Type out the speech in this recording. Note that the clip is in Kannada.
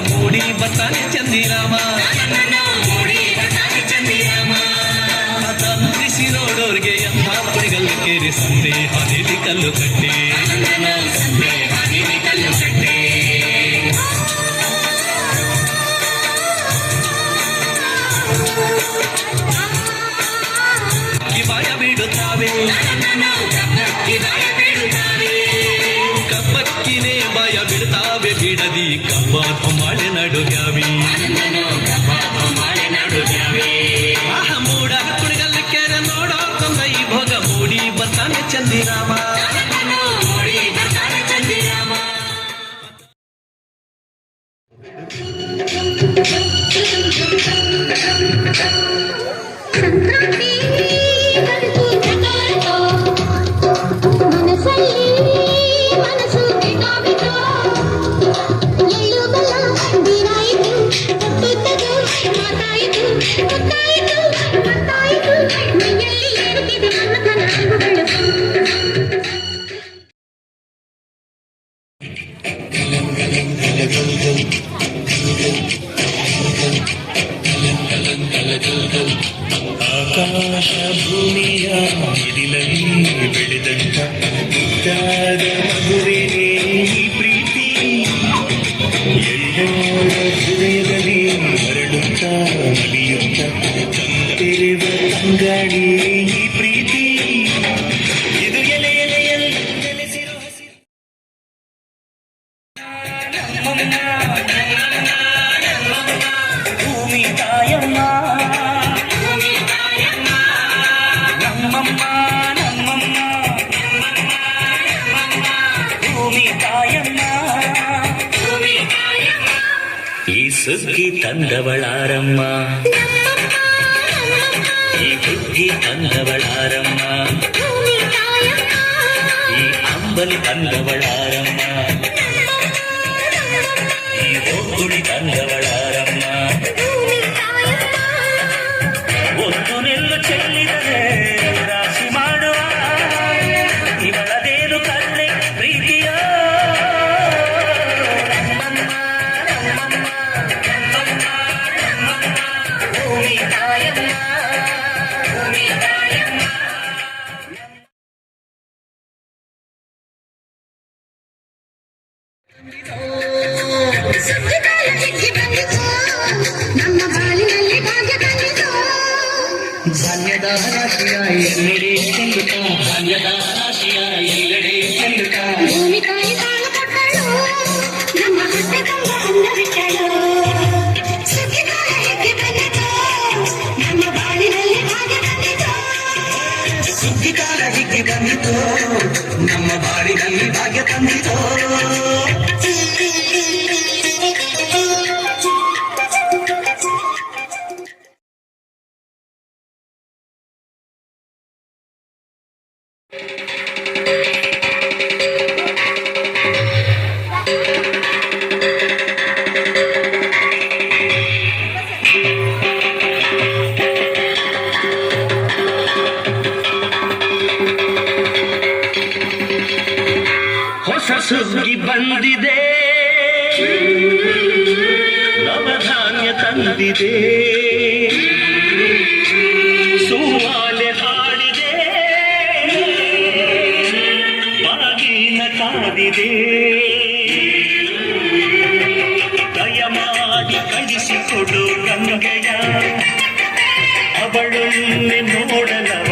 ಮೂಡಿ ಬರ್ತಾನೆ ಚಂದಿರಾಮ ತಂತ್ರಿಸಿ ನೋಡೋರ್ಗೆ ಎಂಥ ಪಡಿಗಲ್ಲು ಕೇರಿ ಸಂದೆ ಹಾದಿಲಿ ಕಲ್ಲು ಕಟ್ಟಿ ಕಿವಾಯ ಬಿಡುತ್ತಾವೆ ಕಬ್ಬಕ್ಕಿನೇ ಭಯ ಬಿಡ್ತಾವೆ ಬಿಡದಿ ಕಬ್ಬ ಮಾಳೆ ನಡುಗ್ಯಾವಿ ಮೂಡ ಕುಡಿಗಲ್ಲು ಕೆರೆ ನೋಡೋ ಕೊಂಗೈ ಭೋಗ ಮೂಡಿ ಬರ್ತಾನೆ ಚಂದಿರಾಮ ಆಕಾಶ ಭೂಮಿಯ ಮಿಡಿಲಲ್ಲಿ ಬೆಳೆದಂತ ಮುದ್ದಾದ ಮಗುವಿಗೆ ಈ ಪ್ರೀತಿ ಎಲ್ಲೋರ ಹೃದಯದಲ್ಲಿ ಮರಳುತ್ತ ಮಲಿಯುತ್ತ ತಂದೆರುವ ತಂಗಾಡಿ ಈ ಪ್ರೀತಿ ಇದು ಎಲೆ ಎಲೆಯಲ್ಲಿ ನೆಲೆಸಿರೋ ಹಸಿರು ಭೂಮಿ ತಾಯಮ್ಮ ಈ ಸುಗ್ಗಿ ತಂದವಳಾರಮ್ಮ ಈ ಬುದ್ಧಿ ತಂದವಳಾರಮ್ಮ ಈ ಅಂಬಲಿ ತಂದವಳಾರಮ್ಮ ಈ ಒಗ್ಗುಳಿ ತಂದವಳಾರಮ್ಮ ಒಂದು ನೆಲ್ಲು ಚೆಲ್ಲಿದರೆ ರಾಶಿ ಮಾಡುವ ಇವಳದೇನು ಕಲ್ಲೆ ಪ್ರೀತಿಯ ಧಾನ್ಯದ ರಾಶಿಯ ಎಲ್ಲೆಡೆ ಚೆಲ್ಲುತ್ತ ಧಾನ್ಯದ ರಾಶಿಯ ಎಲ್ಲೆಡೆ ಚೆಲ್ಲುತ್ತ ಭೂಮಿ ತಾಯಿ ಸಾಲು ಕೊಟ್ಟಳು ನಮ್ಮ ಹೊಟ್ಟೆ ತುಂಬ ಅನ್ನ ಬಿಟ್ಟಳು ಸುಗ್ಗಿಕಾಲ ಹೆಗ್ಗೆ ಬಂದಿತು ನಮ್ಮ ಬಾಳಿನಲ್ಲಿ ಭಾಗ್ಯ ಬಂದಿತು ಸುಗ್ಗಿಕಾಲ ಹಿಗ್ಗೆ ಬಂದಿತು ನಮ್ಮ ಬಾಳಿನಲ್ಲಿ ಭಾಗ್ಯ ತಂದಿತು ಹೊಸ ಸುಗ್ಗಿ ಬಂದಿದೆ ನವಧಾನ್ಯ ತಂದಿದೆ ಸುವಾಲೆ ಹಾಡಿದೆ ಬಾಗಿನ ಕಾದಿದೆ ದಯಮಾಡಿ ಕಳಿಸಿಕೊಡು ಗಂಗೆಯ ಅವಳೊಮ್ಮೆ ನೋಡಲವ